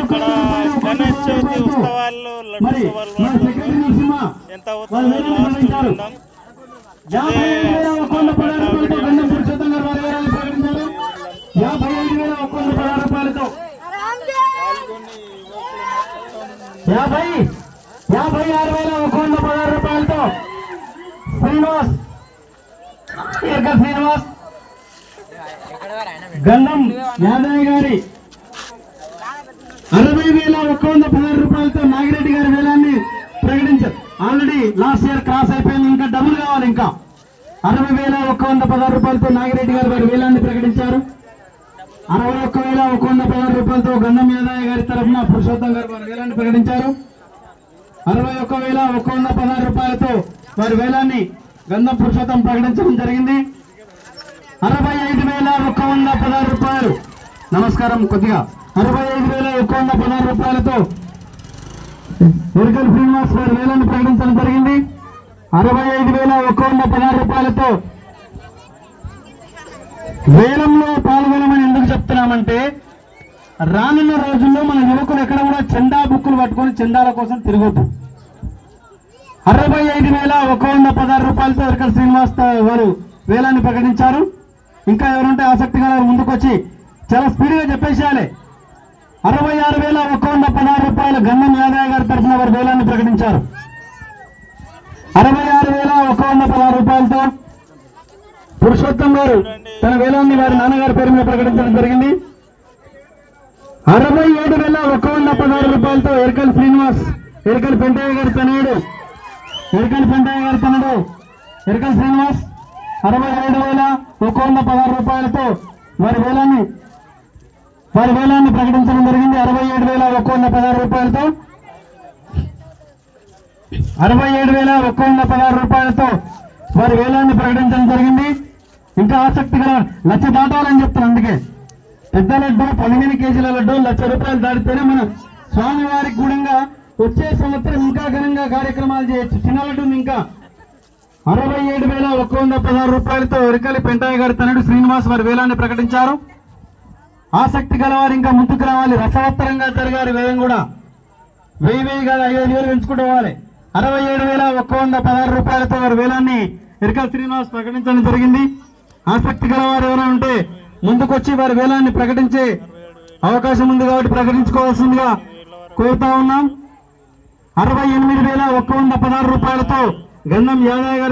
ఇక్కడ గణేష్ చవితి ఉత్సవాల్లో ఎంత అవుతుందో లాస్ట్ చూద్దాం. శ్రీనివాస్ గంధం యాదయ్య గారి 60,116 రూపాయలతో నాగిరెడ్డి గారి వేలాన్ని ప్రకటించారు. ఆల్రెడీ లాస్ట్ ఇయర్ క్రాస్ అయిపోయింది, ఇంకా డబుల్ కావాలి. ఇంకా 60,116 రూపాయలతో నాగిరెడ్డి గారు వారి వేలాన్ని ప్రకటించారు. 61,116 రూపాయలతో గంధం యాదయ్య గారి తరఫున పురుషోత్తం గారు వారి వేలాన్ని ప్రకటించారు. 61,116 రూపాయలతో వారి వేలాన్ని గంధం పురుషోత్తం ప్రకటించడం జరిగింది. 65,116 రూపాయలు. నమస్కారం. కొద్దిగా 65,116 రూపాయలతో ఎరుకల్ శ్రీనివాస్ వారి వేలాన్ని ప్రకటించడం జరిగింది. 65,116 రూపాయలతో వేలంలో పాల్గొనమని ఎందుకు చెప్తున్నామంటే, రానున్న రోజుల్లో మన యువకులు ఎక్కడ కూడా చందా బుక్కులు పట్టుకొని చందాల కోసం తిరగొద్దు. 65,116 రూపాయలతో ఎరుకల్ శ్రీనివాస్ వారు వేలాన్ని ప్రకటించారు. ఇంకా ఎవరుంటే ఆసక్తి గల ముందుకొచ్చి చాలా స్పీడ్గా చెప్పేసేయాలి. 66,116 రూపాయలు గంధం యాదయ్య గారి తరఫున వారి వేలాన్ని ప్రకటించారు. 66,116 రూపాయలతో పురుషోత్తం గారు తన వేలాన్ని వారి నాన్నగారి పేరు మీద ప్రకటించడం జరిగింది. 67,116 రూపాయలతో ఎరుకల్ శ్రీనివాస్, ఎరుకల్ పెంటయ్య గారి తనయుడు, ఎరుకల్ శ్రీనివాస్ 67,116 రూపాయలతో వారి వేలాన్ని ప్రకటించడం జరిగింది. 67,116 రూపాయలతో 67,116 రూపాయలతో వారి వేలాన్ని ప్రకటించడం జరిగింది. ఇంకా ఆసక్తిగా లక్ష దాటాలని చెప్తాను. అందుకే పెద్ద లడ్డు 15 కేజీల లడ్డు 1,00,000 రూపాయలు దాటితేనే మన స్వామివారికి కూడా వచ్చే సంవత్సరం ఇంకా ఘనంగా కార్యక్రమాలు చేయొచ్చు. చిన్న లడ్డు ఇంకా 67,116 రూపాయలతో ఎరుకలి పెంటయ్య గారి తనయుడు శ్రీనివాస్ వారి వేలాన్ని ప్రకటించారు. ఆసక్తి గల వారు ఇంకా ముందుకు రావాలి. రసవత్తరంగా జరగాలి. వ్యయం కూడా 1000 కాదు 5,000 పెంచుకుంటూ పోవాలి. 67,116 రూపాయలతో వారి వేలాన్ని ఎరుకల్ శ్రీనివాస్ ప్రకటించడం జరిగింది. ఆసక్తి గల వారు ఎవరైనా ఉంటే ముందుకొచ్చి వారి వేలాన్ని ప్రకటించే అవకాశం ఉంది కాబట్టి ప్రకటించుకోవాల్సిందిగా కోరుతా ఉన్నాం. 68,116 రూపాయలతో గంధం యాదయ్య గారి